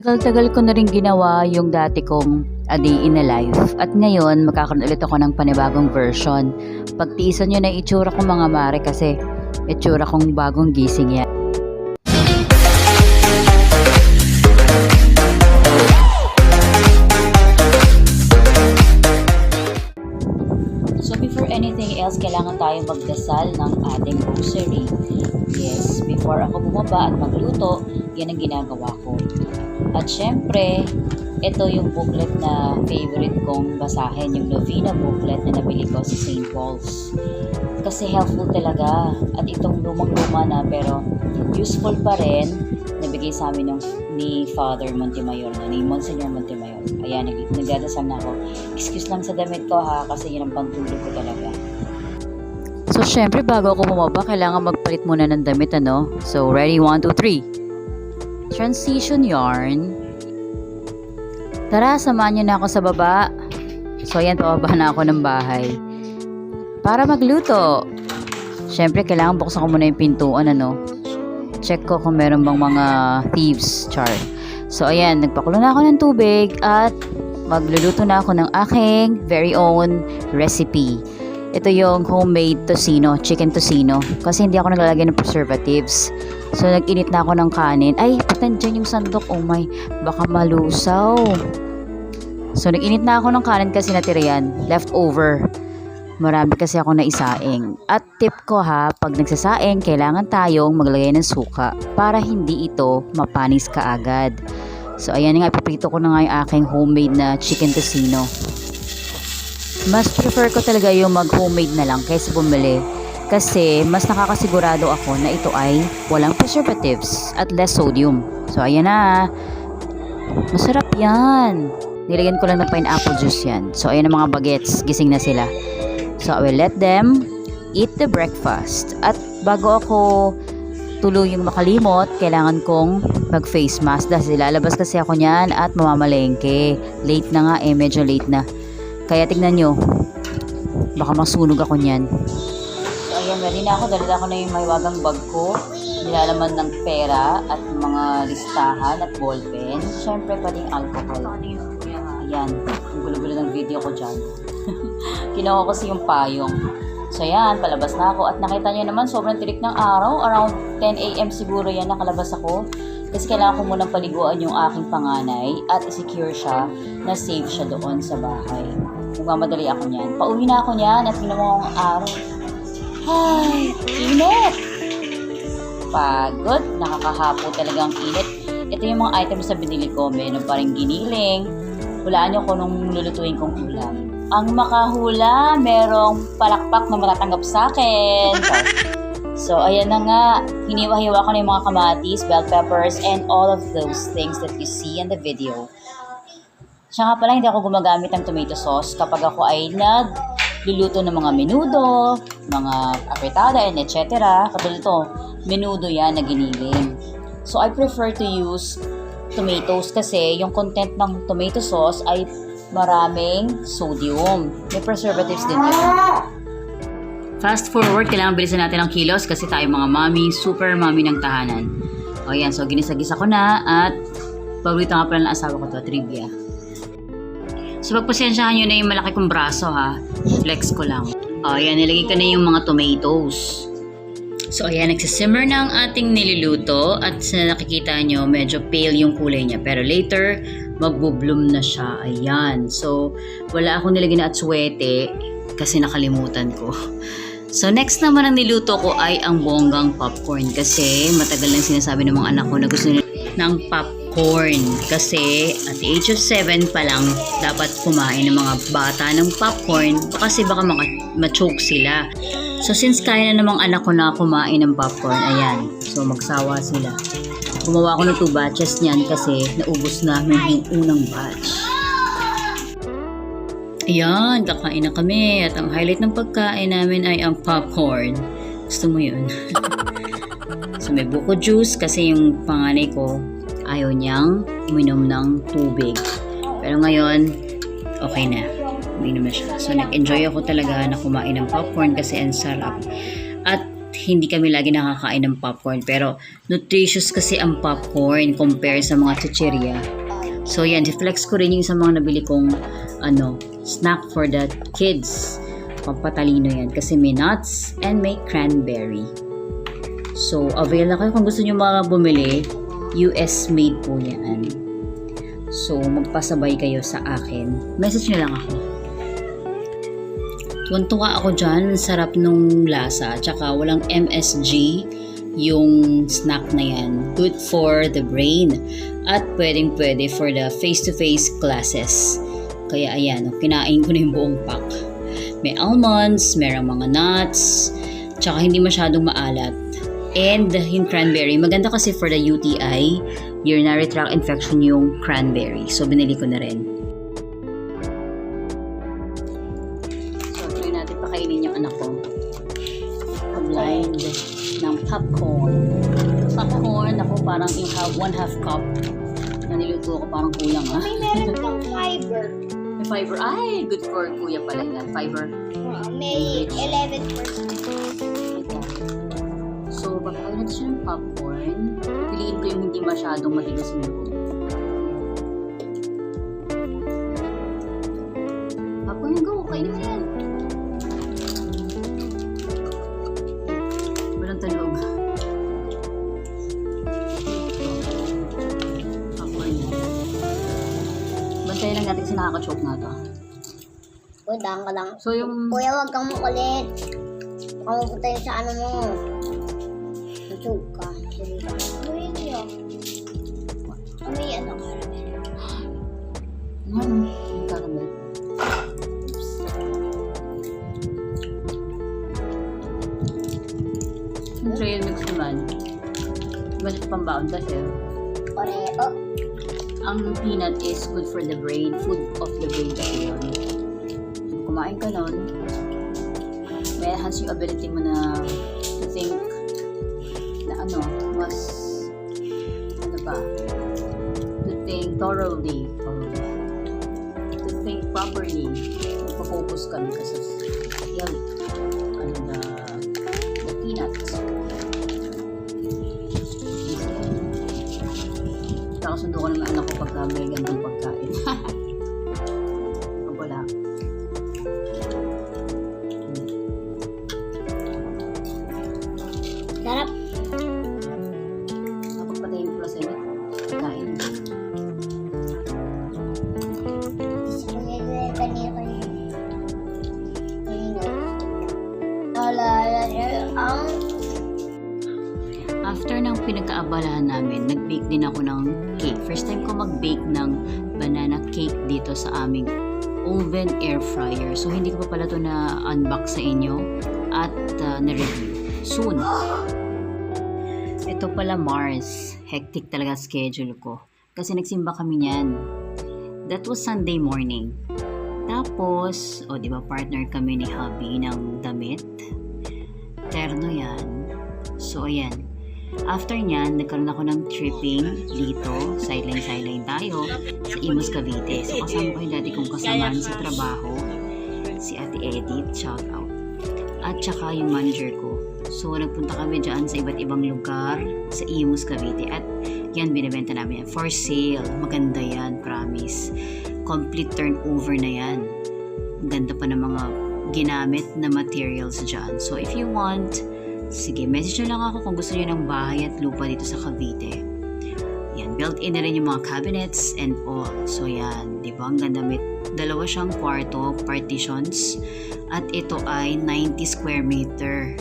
Tagal-tagal ko na rin ginawa yung dati kong A Day in a Life at ngayon magkakaroon ulit ako ng panibagong version. Pagtiisan nyo na itsura ko mga mare kasi itsura kong bagong gising yan. So before anything else, kailangan tayo magdasal ng ating rosary. Yes, before ako bumaba at magluto, yan ang ginagawa ko. At syempre, ito yung booklet na favorite kong basahin, yung Novena booklet na nabili ko sa St. Paul's. Kasi helpful talaga. At itong lumang-luma na pero useful pa rin, nabigay sa amin ni Father Montemayor, ni Monsignor Montemayor. Ayan, nagdadasal na ako. Excuse lang sa damit ko ha, kasi yun ang pantulog ko talaga. So syempre, bago ako bumaba, kailangan magpalit muna ng damit, ano? So ready, 1, 2, 3. Transition yarn. Tara, samahan niyo na ako sa baba. So ayan, pababa na ako ng bahay para magluto. Syempre, kailangan buksan ko muna yung pintuan, ano? Check ko kung meron bang mga thieves, char. So ayan, nagpakulo na ako ng tubig at magluluto na ako ng aking very own recipe. Ito yung homemade tocino, chicken tocino. Kasi hindi ako naglalagay ng preservatives. So, nag-init na ako ng kanin. Ay, patan dyan yung sandok. Oh my, baka malusaw. So, nag-init na ako ng kanin kasi natira yan. Leftover. Marami kasi ako na isaing. At tip ko ha, pag nagsasaing, kailangan tayong maglagay ng suka para hindi ito mapanis kaagad. So, ayan nga, ipiprito ko na nga yung aking homemade na chicken tocino. Mas prefer ko talaga yung mag-homemade na lang kaysa bumili. Kasi mas nakakasigurado ako na ito ay walang preservatives at less sodium. So ayan na. Masarap yan. Nilagyan ko lang ng pineapple juice yan. So ayan ang mga bagets. Gising na sila. So I will let them eat the breakfast. At bago ako tuluyang makalimot, kailangan kong mag-face mask. Dahil lalabas kasi ako niyan at mamamalengke. Late na nga eh. Medyo late na. Kaya tignan nyo, baka masunog ako niyan. So ayan, ready na ako. Dala ko na yung mahiwagang bag ko. Nilalaman ng pera at mga listahan at ballpen. Siyempre pati yung alcohol. Ayan, ang gulo-gulo ng video ko dyan. Kinuha ko kasi yung payong. So ayan, palabas na ako. At nakita nyo naman, sobrang tirik ng araw. Around 10 AM siguro yan nakalabas ako. Kasi kailangan ko munang paliguan yung aking panganay at i-secure siya na safe siya doon sa bahay. Nagmamadali ako niyan. Pauwi na ako niyan at tingnan mo ang araw. Ay, init! Pagod. Nakakahapo talagang init. Ito yung mga items na binili ko. Meron pa rin giniling. Hulaan nyo kung nung lulutuin kong ulam. Ang makahula, merong palakpak na matatanggap sa akin. So, ayan na nga. Hiniwa-hiwa ko na yung mga kamatis, bell peppers, and all of those things that you see in the video. Siya nga pala, hindi ako gumagamit ng tomato sauce kapag ako ay nagluluto ng mga menudo, mga apretada, and etc. Katulad ito, menudo yan na giniling. So, I prefer to use tomatoes kasi yung content ng tomato sauce ay maraming sodium. May preservatives din yun. Fast forward, kailangan bilisan natin ang kilos kasi tayo mga mommy, super mommy ng tahanan. O yan, so ginisagisa ko na at paborito nga pala ng asawa ko to, trivia. So pagpasensyahan nyo na yung malaki kong braso ha, flex ko lang. O yan, nilagay ko na yung mga tomatoes. So ayan, nagsisimmer na ang ating niluluto at sa nakikita nyo, medyo pale yung kulay niya. Pero later, magbo-bloom na siya. Ayan, so wala akong nilagay na atsuete kasi nakalimutan ko. So next naman ang niluto ko ay ang bonggang popcorn kasi matagal lang sinasabi ng mga anak ko na gusto nila ng popcorn kasi at the age of 7 pa lang dapat kumain ng mga bata ng popcorn kasi baka ma-choke sila. So since kaya na namang anak ko na kumain ng popcorn, ayan, so magsawa sila. Gumawa ko ng 2 batches niyan kasi naubos namin yung unang batch. Ayan, kakain na kami at ang highlight ng pagkain namin ay ang popcorn. Gusto mo yun? So may buko juice kasi yung panganay ko ayaw niyang uminom ng tubig. Pero ngayon, okay na. Uminom na siya. So nag-enjoy ako talaga na kumain ng popcorn kasi ang sarap. At hindi kami lagi nakakain ng popcorn. Pero nutritious kasi ang popcorn compare sa mga chichirya. So yan, flex ko rin yung sa mga nabili kong snack for the kids. Pampatalino yan kasi may nuts and may cranberry. So avail na kayo kung gusto nyo mga bumili. US made po yan. So magpasabay kayo sa akin. Message nyo lang ako. Tuwan-tuwa ako dyan. Sarap nung lasa. Tsaka walang MSG yung snack na yan. Good for the brain. At pwedeng-pwede for the face-to-face classes. Kaya ayan, kinain ko na yung buong pack. May almonds, merong mga nuts, tsaka hindi masyadong maalat. And yung cranberry, maganda kasi for the UTI, urinary tract infection yung cranberry. So binili ko na rin. So try natin pakainin yung anak ko. Blind ng popcorn. Popcorn, ako parang yung 1/2 cup na niluto ko, parang kulang ah. May meron kang fiber. May fiber. Ay, good for kuya pala yan. Fiber. May 11%. So, pagkain natin siya ng popcorn, piliin ko yung hindi masyadong matigas ng loob. Popcorn, go! Kainin mo yan! Walang talog. Popcorn yan. Bantayan lang natin kasi nakaka-choke na ito. Uy, daan ka lang. So, yung... Kuya, wag kang makulit. Baka mapunta yun sa ano mo. Choke ka. Uy, yun. May ano, caramel. Caramel. Yung trail mix naman. Mas pambaon kasi. Oreo. Ang peanut is good for the brain. Food of the brain kasi yun. Kumain ka nun, may enhance yung ability mo na to think na mas to think thoroughly, to think properly. Magpa-focus ka kasi yan, the peanuts. Kakasundo ko naman anak ko pagka may gandang pagkain. Wala. Sarap. Napagpatayin ko lang kain. After ng pinagkaabalahan namin, nag-bake din ako ng cake. First time ko mag-bake ng banana cake dito sa aming oven air fryer. So hindi ko pa pala ito na-unbox sa inyo at na-review. Soon. Ito pala Mars. Hectic talaga schedule ko. Kasi nagsimba kami niyan. That was Sunday morning. Tapos, di ba partner kami ni hubby ng damit. Terno yan. So, ayan. After nyan, nagkaroon ako ng tripping dito. Sideline tayo sa Imus, Cavite. So, kasama ko yung dati kong kasamaan sa trabaho. Si Ate Edith, shout out. At saka yung manager ko. So, nagpunta kami dyan sa iba't ibang lugar sa Imus, Cavite. At yan, binibenta namin yan. For sale. Maganda yan, promise. Complete turnover na yan. Ang ganda pa ng mga ginamit na materials dyan. So, if you want, sige, message nyo lang ako kung gusto nyo ng bahay at lupa dito sa Cavite. Yan, built-in na rin yung mga cabinets and all. So, yan. Diba? Ang ganda. May dalawa siyang kwarto, partitions. At ito ay 90 square meter.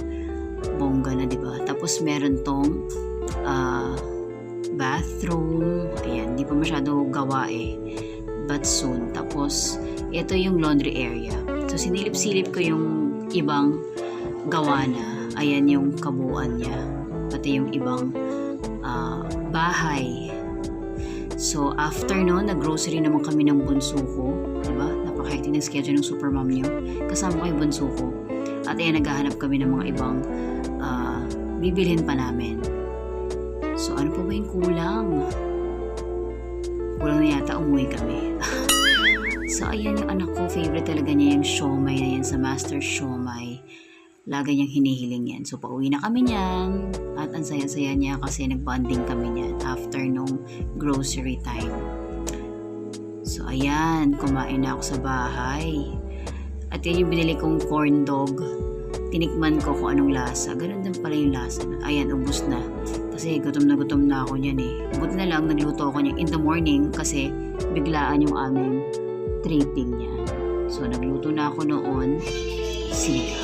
Bongga na, diba? Tapos meron tong bathroom. Ayan, di pa masyado gawa eh. But soon. Tapos, ito yung laundry area. So, sinilip-silip ko yung ibang gawa na. Ayan yung kabuuan niya. Pati yung ibang bahay. So, after noon, nag-grocery naman kami ng bunso ko. Diba? Napaka-hectic ng schedule ng supermom niyo. Kasama ko yung bunso ko. At ayan, naghahanap kami ng mga ibang bibilhin pa namin. So, ano pa ba yung kulang? Kulang na yata, umuwi kami. So, ayan yung anak ko. Favorite talaga niya yung siomay na yan sa Master Siomay. Lagi niyang hinihiling yan. So, pauwi na kami niyan. At ang saya-saya niya kasi nag-bonding kami niyan after nung grocery time. So, ayan. Kumain na ako sa bahay. At yan yung binili kong corn dog. Tinikman ko kung anong lasa. Ganun din pala yung lasa. Ayan, ubos na. Kasi gutom na ako niyan eh. Buti na lang, nagluto ako niya in the morning kasi biglaan yung aming tripping niya. So, nagluto na ako noon.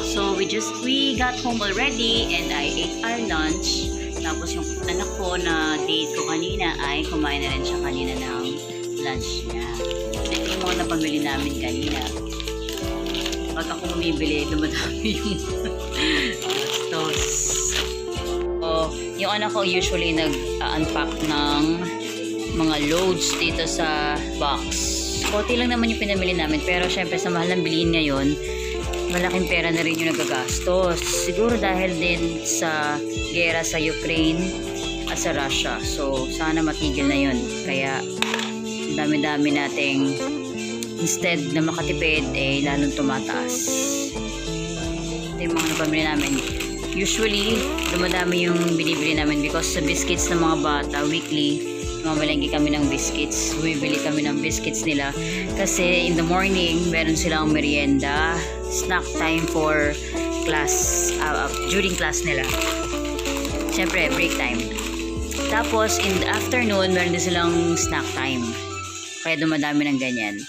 So, we got home already and I ate our lunch. Tapos yung anak ko na date ko kanina ay kumain na rin siya kanina ng lunch niya. Ito yung mga napamili namin kanina. Pag ako bumibili, dumadami yung gastos. So, yung anak ko usually nag-unpack ng mga loads dito sa box. Konti lang naman yung pinamili namin pero syempre sa mahal ng bilihin ngayon, malaking pera na rin yung nagagastos. Siguro dahil din sa gera sa Ukraine at sa Russia. So, sana matigil na yun. Kaya, dami-dami nating instead na makatipid, eh, lalong tumataas. Ito yung mga napamili namin. Usually, dumadami yung binibili namin because sa biscuits ng mga bata, weekly, mamalengke kami ng biscuits. Bumibili kami ng biscuits nila. Kasi in the morning, meron silang merienda, snack time for class, during class nila. Siyempre, break time. Tapos, in the afternoon, meron din silang snack time. Kaya dumadami ng ganyan.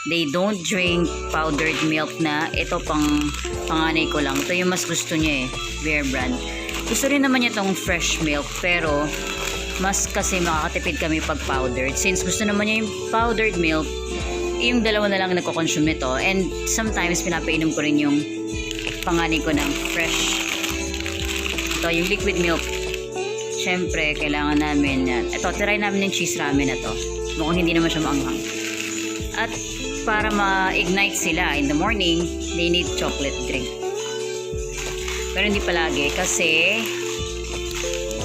They don't drink powdered milk na. Ito panganay ko lang. Ito yung mas gusto niya eh. Bear Brand. Gusto rin naman niya itong fresh milk. Pero, mas kasi makakatipid kami pag powdered. Since gusto naman niya yung powdered milk, yung dalawa na lang nagko-consume nito. And sometimes, pinapainom ko rin yung panganay ko ng fresh. Ito, yung liquid milk. Siyempre, kailangan namin yan. Ito, try namin yung cheese ramen na to. Mukhang hindi naman siya maanghang. At para ma-ignite sila in the morning, they need chocolate drink. Pero hindi palagi kasi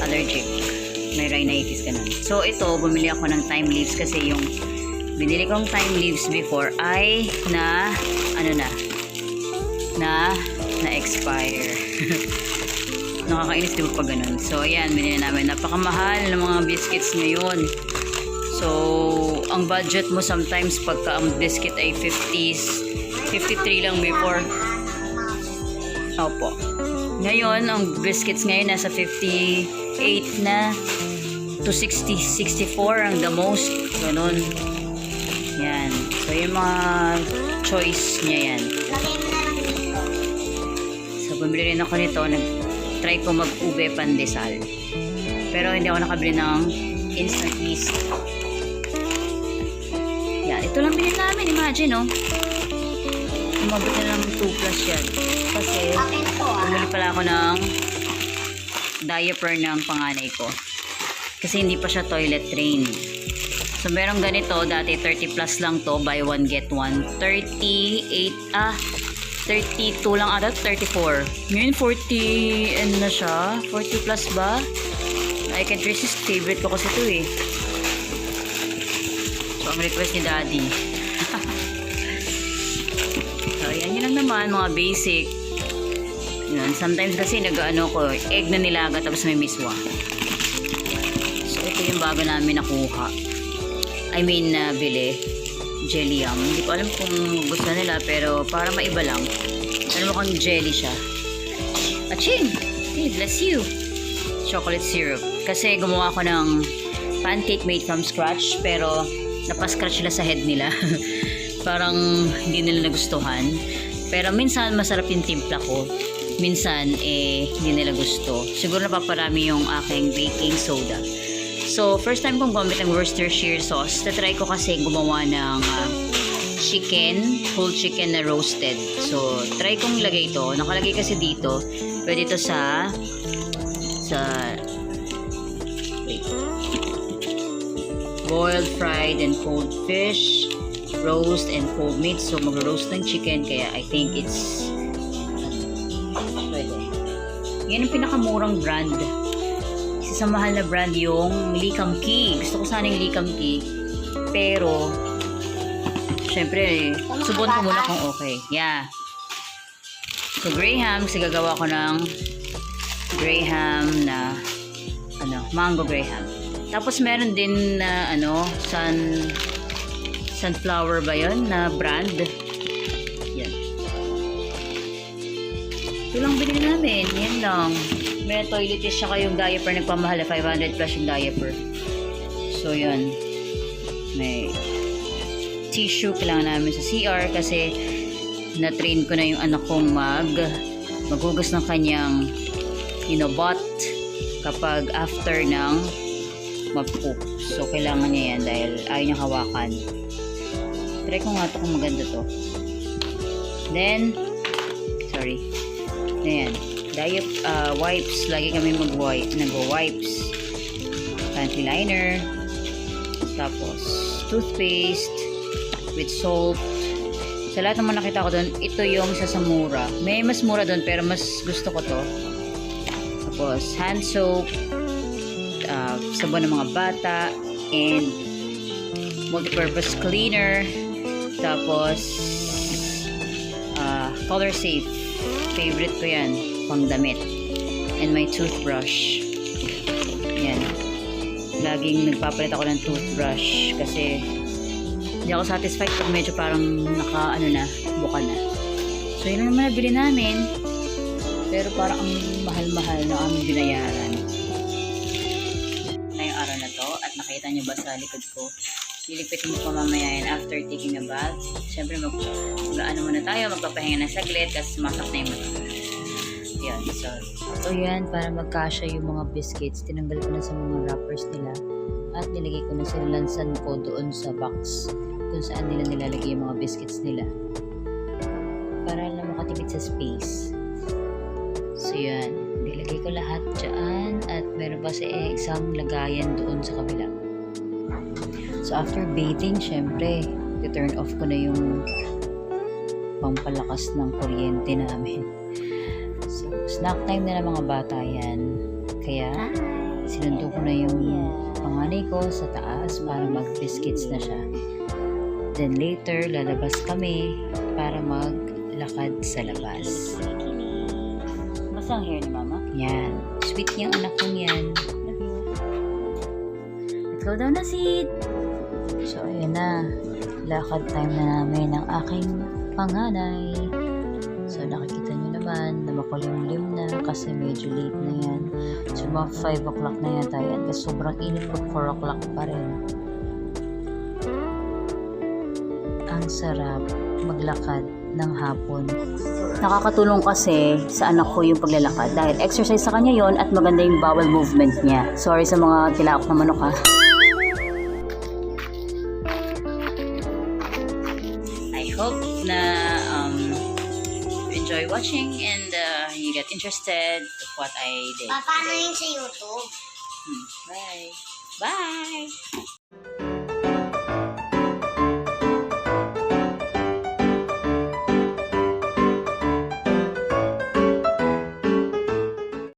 allergic. May rhinitis ka nun. So, ito, bumili ako ng thyme leaves kasi yung binili kong thyme leaves before ay na-expire. Nakakainis di ba pag ganun. So, ayan, binili namin. Napakamahal ng mga biscuits ngayon. So, ang budget mo sometimes pagka ang biscuit ay 50s, 53 lang before. Opo. Ngayon, ang biscuits ngayon nasa 58 na to 60, 64 ang the most. Ganun. Yan. So, yung mga choice niya yan. So, bumili rin ako nito. Nag-try ko mag-ube pandesal. Pero hindi ako nakabili ng instant yeast. Yan. Ito lang bilhin namin. Imagine, no? Umabot na lang 2 plus yan. Kasi, bumili pala ako ng diaper ng panganay ko. Kasi hindi pa siya toilet trained. So, meron ganito. Dati 30 plus lang to. Buy one, get one. 32 lang ata. 34. Ngayon, 40 and na siya. 40 plus ba? I can't resist. Favorite ko kasi ito eh. So, ang request ni Daddy. So, yan yun lang naman. Mga basic. Yun. Sometimes kasi nag-ano ko. Egg na nilaga tapos may miswa. So, ito yung bago namin nakuha. Bili. Jelly yum. Hindi ko alam kung gusto nila pero para maiba lang. Ano mo kang jelly siya. Aching! Hey, bless you! Chocolate syrup. Kasi gumawa ko ng pancake made from scratch pero napascratch sila sa head nila. Parang hindi nila nagustuhan. Pero minsan masarap yung timpla ko. Minsan hindi nila gusto. Siguro napaparami yung aking baking soda. So, first time kong gumamit ng Worcestershire sauce. Tatry ko kasi gumawa ng chicken, whole chicken na roasted. So, try kong lagay ito. Nakalagay kasi dito. Pwede ito sa boiled, fried, and cold fish, roast, and cold meat. So, mag-roast ng chicken. Kaya, I think it's pwede. Yan ang pinakamurang brand. Isa sa mahal na brand yung Likam Key. Gusto ko sana yung Likam Key. Pero, syempre, subukan ko muna kung okay. Yeah. So, Graham, kasi gagawa ko ng Graham na, mango Graham. Tapos, meron din na, sunflower ba yun, na brand. Yan. Ito lang binili namin. Yan lang. May toiletries siya kayong diaper. Nagpamahal na 500 plus yung diaper. So, yun. May tissue kailangan namin sa CR kasi na-train ko na yung anak kong maghugas ng kanyang butt kapag after ng mag-poop. So, kailangan niya yan dahil ayaw niya hawakan. Try ko nga ito kung maganda to. Then, Ayan. Wipes. Lagi kami nag-wipes. Panty liner. Tapos, toothpaste with salt. Sa lahat naman nakita ko doon, ito yung isa sa mura. May mas mura doon, pero mas gusto ko to. Tapos, hand soap, sabon ng mga bata, and multi-purpose cleaner. Tapos, color safe. Favorite ko yan, pang damit. And my toothbrush. Yan. Laging nagpapalit ako ng toothbrush kasi hindi ako satisfied pag medyo parang buka na. So, yun naman nabili namin. Pero parang ang mahal-mahal na aming binayaran. Na yung araw na to at nakita nyo ba sa likod ko? Lilipitin ko mamaya yan after taking a bath. Siyempre, muna tayo, magpapahinga ng saglit kasi sumasak na yung mata. Yan, so yan, para magkasya yung mga biscuits, tinanggal ko na sa mga wrappers nila at nilagay ko na silansan ko doon sa box kung saan nila nilalagay yung mga biscuits nila para lang makatipid sa space. So yan, nilagay ko lahat dyan at meron pa sa isang lagayan doon sa kabila. So after bathing, syempre i-turn off ko na yung pampalakas ng kuryente namin. So snack time na ng mga bata yan, kaya sinundo ko na yung panganay ko sa taas para mag-biscuits na siya. Then later, lalabas kami para maglakad sa labas. Basta ang hair ni mama? Yan. Sweet niyang anak kong yan. Love you. Let's go down na seat. So, ayan na. Lakad time na namin ng aking panganay. So, nakikita nyo naman na makulimlim na kasi medyo late na yan. So, mga 5 o'clock na yan tayo. Kasi sobrang init pag 4 o'clock pa rin. Ang sarap maglakad ng hapon. Nakakatulong kasi sa anak ko yung paglalakad dahil exercise sa kanya yon at maganda yung bowel movement niya. Sorry sa mga tilaok na manok ha. I hope na you enjoy watching and you get interested of what I did. Paano yun sa YouTube? Bye! Bye!